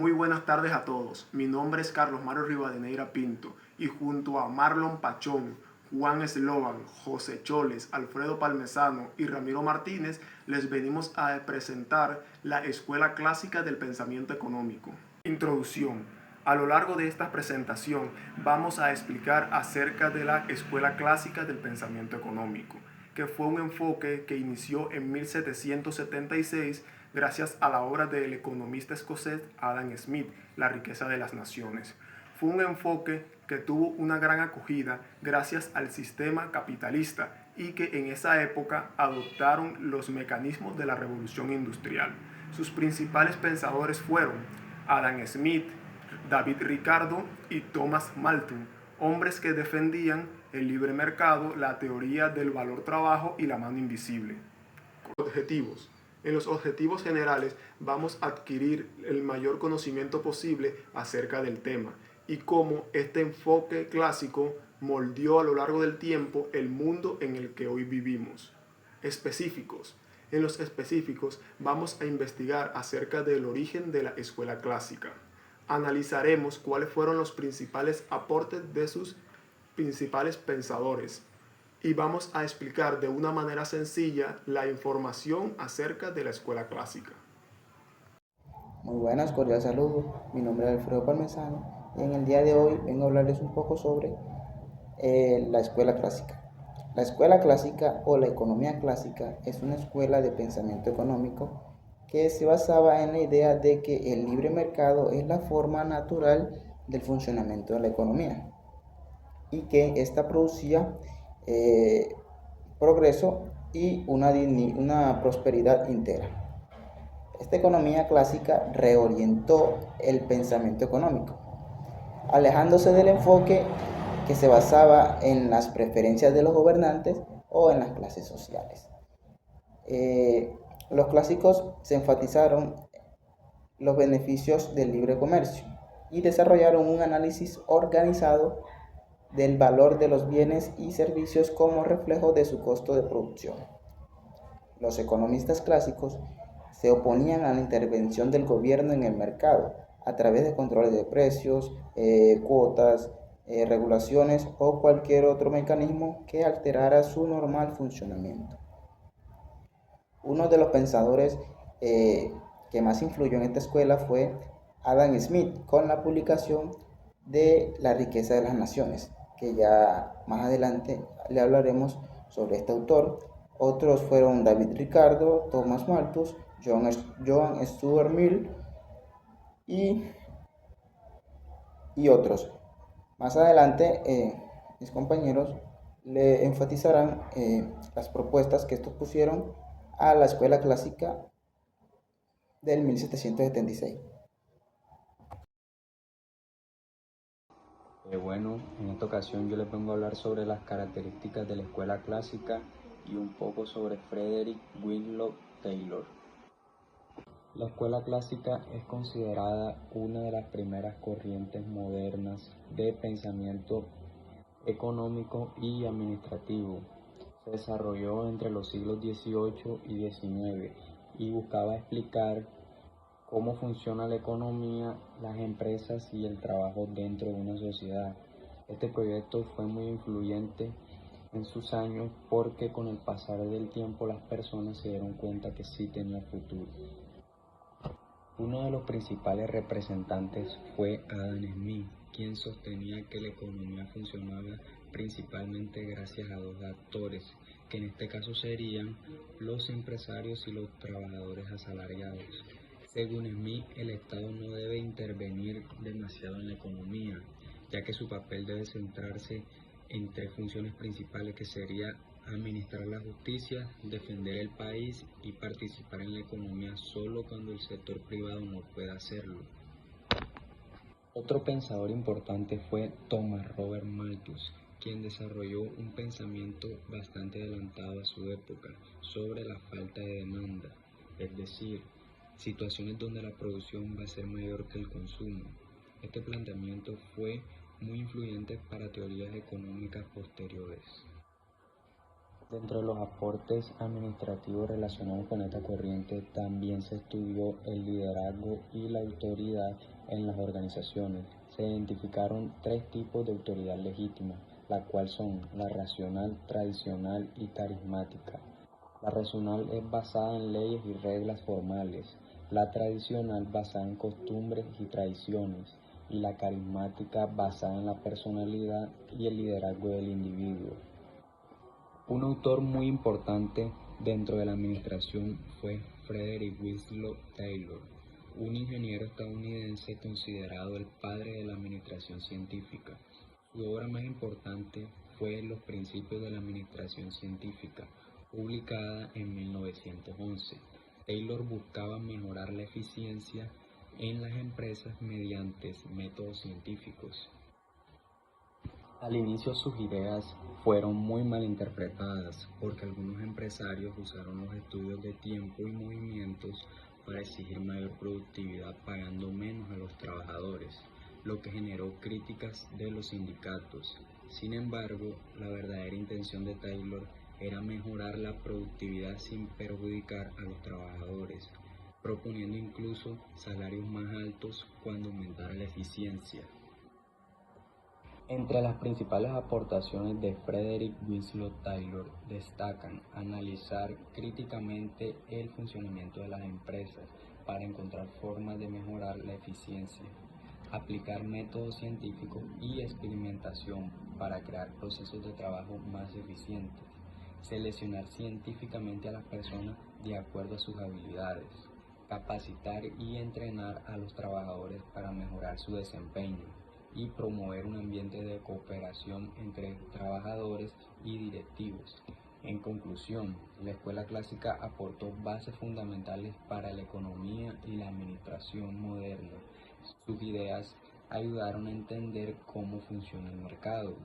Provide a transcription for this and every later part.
Muy buenas tardes a todos. Mi nombre es Carlos Mario Rivadeneira Pinto y junto a Marlon Pachón, Juan Esloban, José Choles, Alfredo Palmesano y Ramiro Martínez les venimos a presentar la Escuela Clásica del Pensamiento Económico. Introducción. A lo largo de esta presentación vamos a explicar acerca de la Escuela Clásica del Pensamiento Económico, que fue un enfoque que inició en 1776 gracias a la obra del economista escocés Adam Smith, La riqueza de las naciones. Fue un enfoque que tuvo una gran acogida gracias al sistema capitalista y que en esa época adoptaron los mecanismos de la revolución industrial. Sus principales pensadores fueron Adam Smith, David Ricardo y Thomas Malthus, hombres que defendían el libre mercado, la teoría del valor trabajo y la mano invisible. Objetivos. En los objetivos generales vamos a adquirir el mayor conocimiento posible acerca del tema y cómo este enfoque clásico moldeó a lo largo del tiempo el mundo en el que hoy vivimos. Específicos. En los específicos vamos a investigar acerca del origen de la escuela clásica. Analizaremos cuáles fueron los principales aportes de sus principales pensadores y vamos a explicar de una manera sencilla la información acerca de la escuela clásica. Muy buenas, cordial saludo. Mi nombre es Alfredo Palmesano y en el día de hoy vengo a hablarles un poco sobre la escuela clásica. La escuela clásica o la economía clásica es una escuela de pensamiento económico que se basaba en la idea de que el libre mercado es la forma natural del funcionamiento de la economía y que ésta producía progreso y una prosperidad íntegra. Esta economía clásica reorientó el pensamiento económico, alejándose del enfoque que se basaba en las preferencias de los gobernantes o en las clases sociales. Los clásicos se enfatizaron los beneficios del libre comercio y desarrollaron un análisis organizado del valor de los bienes y servicios como reflejo de su costo de producción. Los economistas clásicos se oponían a la intervención del gobierno en el mercado a través de controles de precios, cuotas, regulaciones o cualquier otro mecanismo que alterara su normal funcionamiento. Uno de los pensadores que más influyó en esta escuela fue Adam Smith con la publicación de La riqueza de las naciones, que ya más adelante le hablaremos sobre este autor. Otros fueron David Ricardo, Thomas Malthus, John Stuart Mill y otros. Más adelante, mis compañeros le enfatizarán las propuestas que estos pusieron a la escuela clásica del 1776. Bueno, en esta ocasión yo les vengo a hablar sobre las características de la escuela clásica y un poco sobre Frederick Winslow Taylor. La escuela clásica es considerada una de las primeras corrientes modernas de pensamiento económico y administrativo. Se desarrolló entre los siglos XVIII y XIX y buscaba explicar cómo funciona la economía, las empresas y el trabajo dentro de una sociedad. Este proyecto fue muy influyente en sus años porque con el pasar del tiempo las personas se dieron cuenta que sí tenía futuro. Uno de los principales representantes fue Adam Smith, quien sostenía que la economía funcionaba principalmente gracias a dos actores, que en este caso serían los empresarios y los trabajadores asalariados. Según Smith, el Estado no debe intervenir demasiado en la economía, ya que su papel debe centrarse en tres funciones principales, que sería administrar la justicia, defender el país y participar en la economía solo cuando el sector privado no pueda hacerlo. Otro pensador importante fue Thomas Robert Malthus, quien desarrolló un pensamiento bastante adelantado a su época sobre la falta de demanda, es decir, situaciones donde la producción va a ser mayor que el consumo. Este planteamiento fue muy influyente para teorías económicas posteriores. Dentro de los aportes administrativos relacionados con esta corriente también se estudió el liderazgo y la autoridad en las organizaciones. Se identificaron tres tipos de autoridad legítima, la cual son la racional, tradicional y carismática. La racional es basada en leyes y reglas formales, la tradicional basada en costumbres y tradiciones, y la carismática basada en la personalidad y el liderazgo del individuo. Un autor muy importante dentro de la administración fue Frederick Winslow Taylor, un ingeniero estadounidense considerado el padre de la administración científica. Su obra más importante fue Los Principios de la Administración Científica, publicada en 1911. Taylor buscaba mejorar la eficiencia en las empresas mediante métodos científicos. Al inicio sus ideas fueron muy mal interpretadas porque algunos empresarios usaron los estudios de tiempo y movimientos para exigir mayor productividad pagando menos a los trabajadores, lo que generó críticas de los sindicatos. Sin embargo, la verdadera intención de Taylor era mejorar la productividad sin perjudicar a los trabajadores, proponiendo incluso salarios más altos cuando aumentara la eficiencia. Entre las principales aportaciones de Frederick Winslow Taylor destacan analizar críticamente el funcionamiento de las empresas para encontrar formas de mejorar la eficiencia, aplicar métodos científicos y experimentación para crear procesos de trabajo más eficientes, seleccionar científicamente a las personas de acuerdo a sus habilidades, capacitar y entrenar a los trabajadores para mejorar su desempeño, y promover un ambiente de cooperación entre trabajadores y directivos. En conclusión, la escuela clásica aportó bases fundamentales para la economía y la administración moderna. Sus ideas ayudaron a entender cómo funciona el mercado,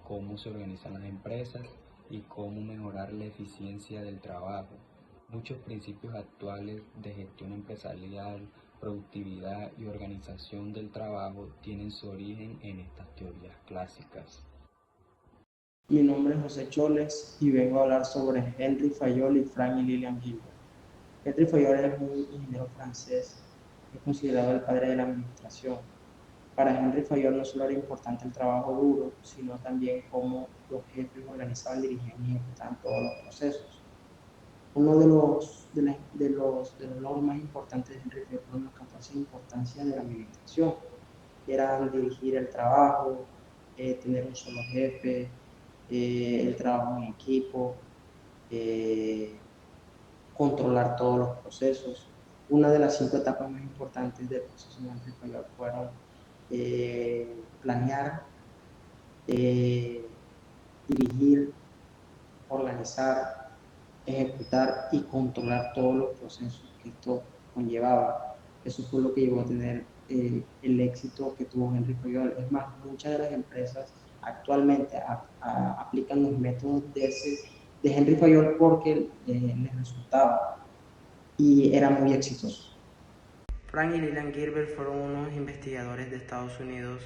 cómo se organizan las empresas y cómo mejorar la eficiencia del trabajo. Muchos principios actuales de gestión empresarial, productividad y organización del trabajo tienen su origen en estas teorías clásicas. Mi nombre es José Choles y vengo a hablar sobre Henry Fayol y Frank y Lillian Gilbert. Henry Fayol es un ingeniero francés que es considerado el padre de la administración. Para Henry Fayol no solo era importante el trabajo duro, sino también cómo los jefes organizaban, dirigían y ejecutaban todos los procesos. Uno de los logros más importantes de Henry Fayol fueron los 14 importancias de la administración, que eran dirigir el trabajo, tener un solo jefe, el trabajo en equipo, controlar todos los procesos. Una de las 5 etapas más importantes del proceso de Henry Fayol fueron planear, dirigir, organizar, ejecutar y controlar todos los procesos que esto conllevaba. Eso fue lo que llevó a tener el éxito que tuvo Henry Fayol. Es más, muchas de las empresas actualmente aplican los métodos de Henry Fayol porque les resultaba y era muy exitoso. Frank y Lillian Gilbert fueron unos investigadores de Estados Unidos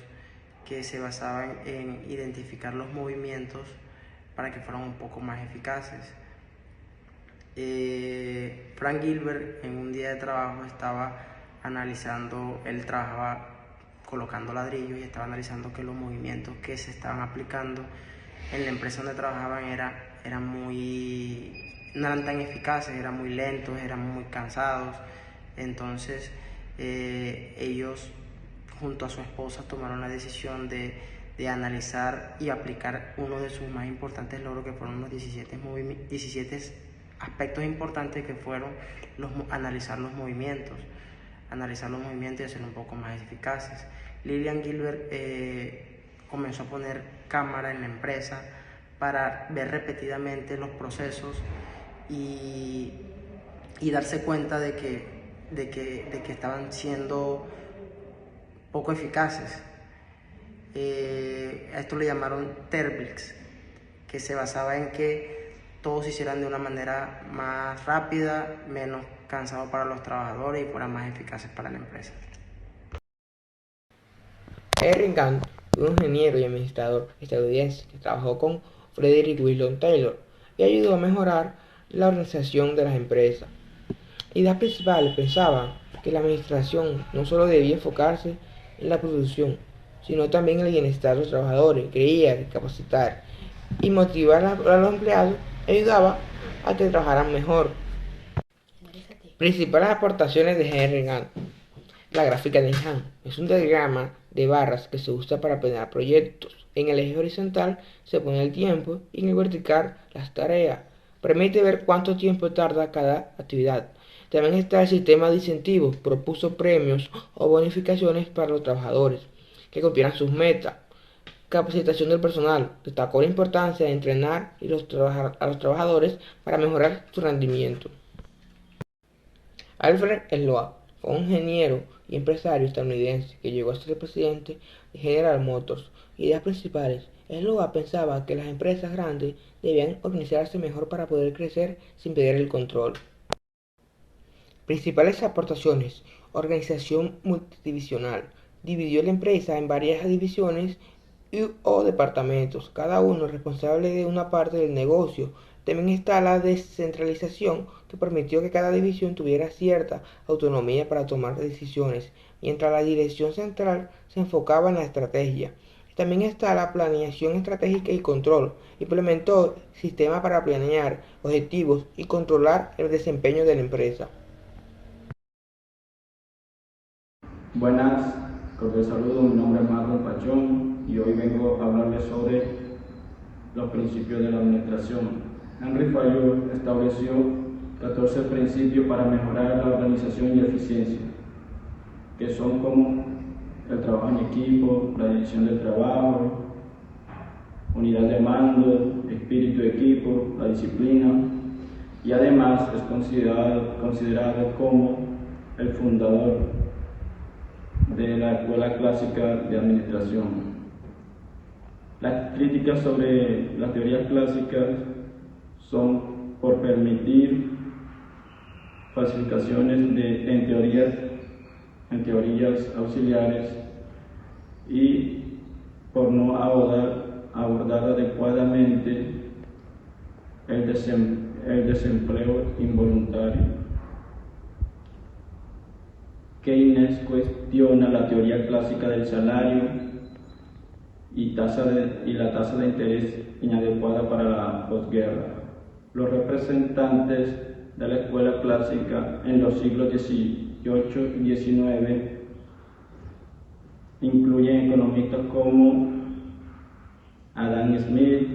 que se basaban en identificar los movimientos para que fueran un poco más eficaces. Frank Gilbert en un día de trabajo estaba analizando, él trabajaba colocando ladrillos y estaba analizando que los movimientos que se estaban aplicando en la empresa donde trabajaban no eran tan eficaces, eran muy lentos, eran muy cansados. Entonces ellos junto a su esposa tomaron la decisión de analizar y aplicar uno de sus más importantes logros, que fueron los 17 aspectos importantes, que fueron analizar los movimientos y hacerlos un poco más eficaces. Lillian Gilbert comenzó a poner cámara en la empresa para ver repetidamente los procesos y darse cuenta de que estaban siendo poco eficaces. A esto le llamaron Terblix, que se basaba en que todos se hicieran de una manera más rápida, menos cansado para los trabajadores y fueran más eficaces para la empresa. Henry Gantt fue un ingeniero y administrador estadounidense que trabajó con Frederick Winslow Taylor y ayudó a mejorar la organización de las empresas. La idea principal pensaba que la administración no solo debía enfocarse en la producción, sino también en el bienestar de los trabajadores. Creía que capacitar y motivar a los empleados ayudaba a que trabajaran mejor. Principales aportaciones de Henry Gantt. La gráfica de Gantt es un diagrama de barras que se usa para planear proyectos. En el eje horizontal se pone el tiempo y en el vertical las tareas. Permite ver cuánto tiempo tarda cada actividad. También está el sistema de incentivos. Propuso premios o bonificaciones para los trabajadores que cumplieran sus metas. Capacitación del personal. Destacó la importancia de entrenar a los trabajadores para mejorar su rendimiento. Alfred Sloan fue un ingeniero y empresario estadounidense que llegó a ser el presidente de General Motors. Ideas principales. Sloan pensaba que las empresas grandes debían organizarse mejor para poder crecer sin perder el control. Principales aportaciones. Organización multidivisional. Dividió la empresa en varias divisiones o departamentos, cada uno responsable de una parte del negocio. También está la descentralización, que permitió que cada división tuviera cierta autonomía para tomar decisiones, mientras la dirección central se enfocaba en la estrategia. También está la planeación estratégica y control. Implementó sistemas para planear objetivos y controlar el desempeño de la empresa. Buenas, cordial saludo, mi nombre es Marlon Pachón y hoy vengo a hablarles sobre los principios de la administración. Henry Fayol estableció 14 principios para mejorar la organización y eficiencia, que son como el trabajo en equipo, la división del trabajo, unidad de mando, espíritu de equipo, la disciplina, y además es considerado como el fundador de la Escuela Clásica de Administración. Las críticas sobre las teorías clásicas son por permitir falsificaciones en teorías auxiliares y por no abordar adecuadamente el desempleo involuntario. Keynes cuestiona la teoría clásica del salario y la tasa de interés inadecuada para la posguerra. Los representantes de la escuela clásica en los siglos XVIII y XIX incluyen economistas como Adam Smith,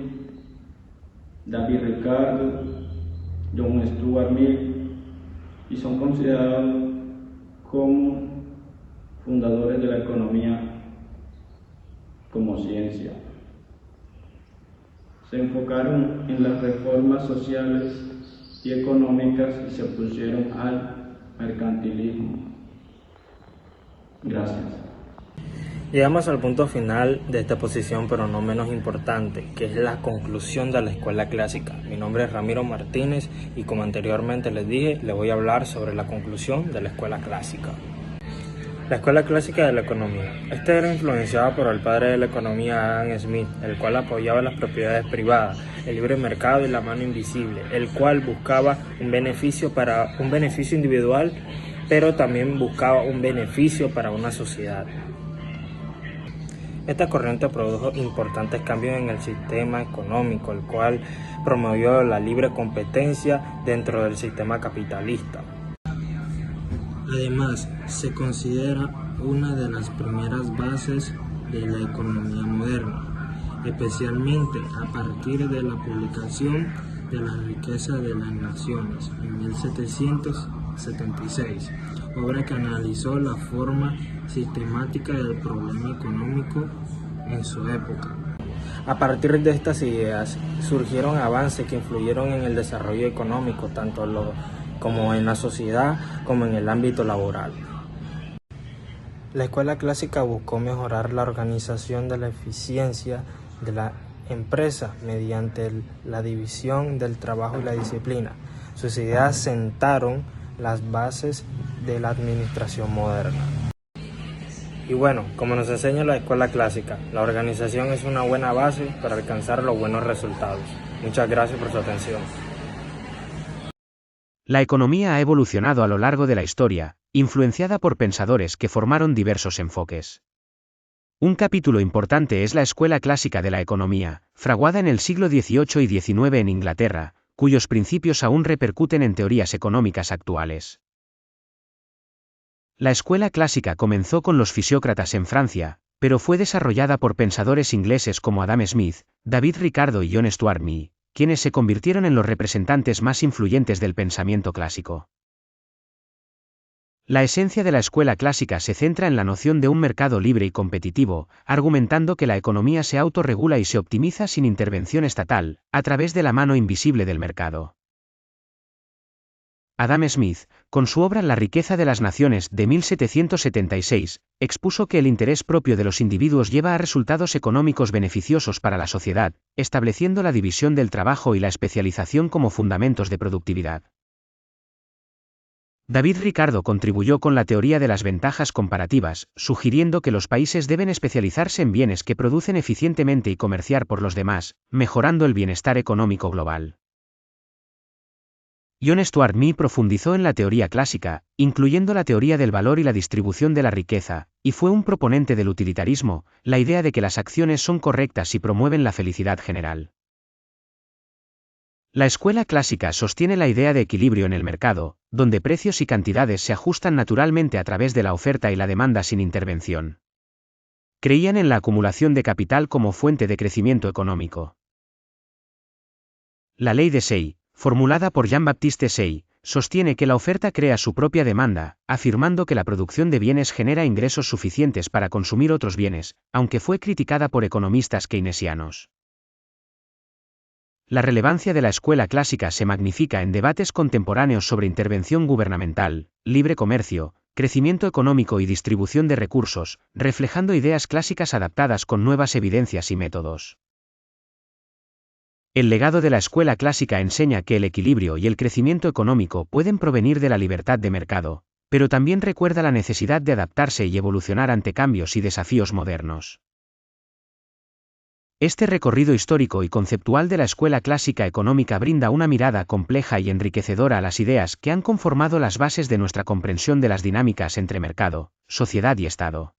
David Ricardo, John Stuart Mill, y son considerados como fundadores de la economía como ciencia. Se enfocaron en las reformas sociales y económicas y se opusieron al mercantilismo. Gracias. Llegamos al punto final de esta exposición, pero no menos importante, que es la conclusión de la escuela clásica. Mi nombre es Ramiro Martínez y como anteriormente les dije, les voy a hablar sobre la conclusión de la escuela clásica. La escuela clásica de la economía. Esta era influenciada por el padre de la economía, Adam Smith, el cual apoyaba las propiedades privadas, el libre mercado y la mano invisible, el cual buscaba un beneficio individual, pero también buscaba un beneficio para una sociedad. Esta corriente produjo importantes cambios en el sistema económico, el cual promovió la libre competencia dentro del sistema capitalista. Además, se considera una de las primeras bases de la economía moderna, especialmente a partir de la publicación de la riqueza de las naciones en 1776, obra que analizó la forma sistemática del problema económico en su época. A partir de estas ideas surgieron avances que influyeron en el desarrollo económico, tanto como en la sociedad como en el ámbito laboral. La escuela clásica buscó mejorar la organización de la eficiencia de la empresa mediante la división del trabajo y la disciplina. Sus ideas sentaron las bases de la administración moderna. Y bueno, como nos enseña la escuela clásica, la organización es una buena base para alcanzar los buenos resultados. Muchas gracias por su atención. La economía ha evolucionado a lo largo de la historia, influenciada por pensadores que formaron diversos enfoques. Un capítulo importante es la Escuela Clásica de la Economía, fraguada en el siglo XVIII y XIX en Inglaterra, cuyos principios aún repercuten en teorías económicas actuales. La Escuela Clásica comenzó con los fisiócratas en Francia, pero fue desarrollada por pensadores ingleses como Adam Smith, David Ricardo y John Stuart Mill, quienes se convirtieron en los representantes más influyentes del pensamiento clásico. La esencia de la escuela clásica se centra en la noción de un mercado libre y competitivo, argumentando que la economía se autorregula y se optimiza sin intervención estatal, a través de la mano invisible del mercado. Adam Smith, con su obra La riqueza de las naciones de 1776, expuso que el interés propio de los individuos lleva a resultados económicos beneficiosos para la sociedad, estableciendo la división del trabajo y la especialización como fundamentos de productividad. David Ricardo contribuyó con la teoría de las ventajas comparativas, sugiriendo que los países deben especializarse en bienes que producen eficientemente y comerciar por los demás, mejorando el bienestar económico global. John Stuart Mill profundizó en la teoría clásica, incluyendo la teoría del valor y la distribución de la riqueza, y fue un proponente del utilitarismo, la idea de que las acciones son correctas y promueven la felicidad general. La escuela clásica sostiene la idea de equilibrio en el mercado, donde precios y cantidades se ajustan naturalmente a través de la oferta y la demanda sin intervención. Creían en la acumulación de capital como fuente de crecimiento económico. La ley de Say, formulada por Jean-Baptiste Say, sostiene que la oferta crea su propia demanda, afirmando que la producción de bienes genera ingresos suficientes para consumir otros bienes, aunque fue criticada por economistas keynesianos. La relevancia de la escuela clásica se magnifica en debates contemporáneos sobre intervención gubernamental, libre comercio, crecimiento económico y distribución de recursos, reflejando ideas clásicas adaptadas con nuevas evidencias y métodos. El legado de la escuela clásica enseña que el equilibrio y el crecimiento económico pueden provenir de la libertad de mercado, pero también recuerda la necesidad de adaptarse y evolucionar ante cambios y desafíos modernos. Este recorrido histórico y conceptual de la escuela clásica económica brinda una mirada compleja y enriquecedora a las ideas que han conformado las bases de nuestra comprensión de las dinámicas entre mercado, sociedad y Estado.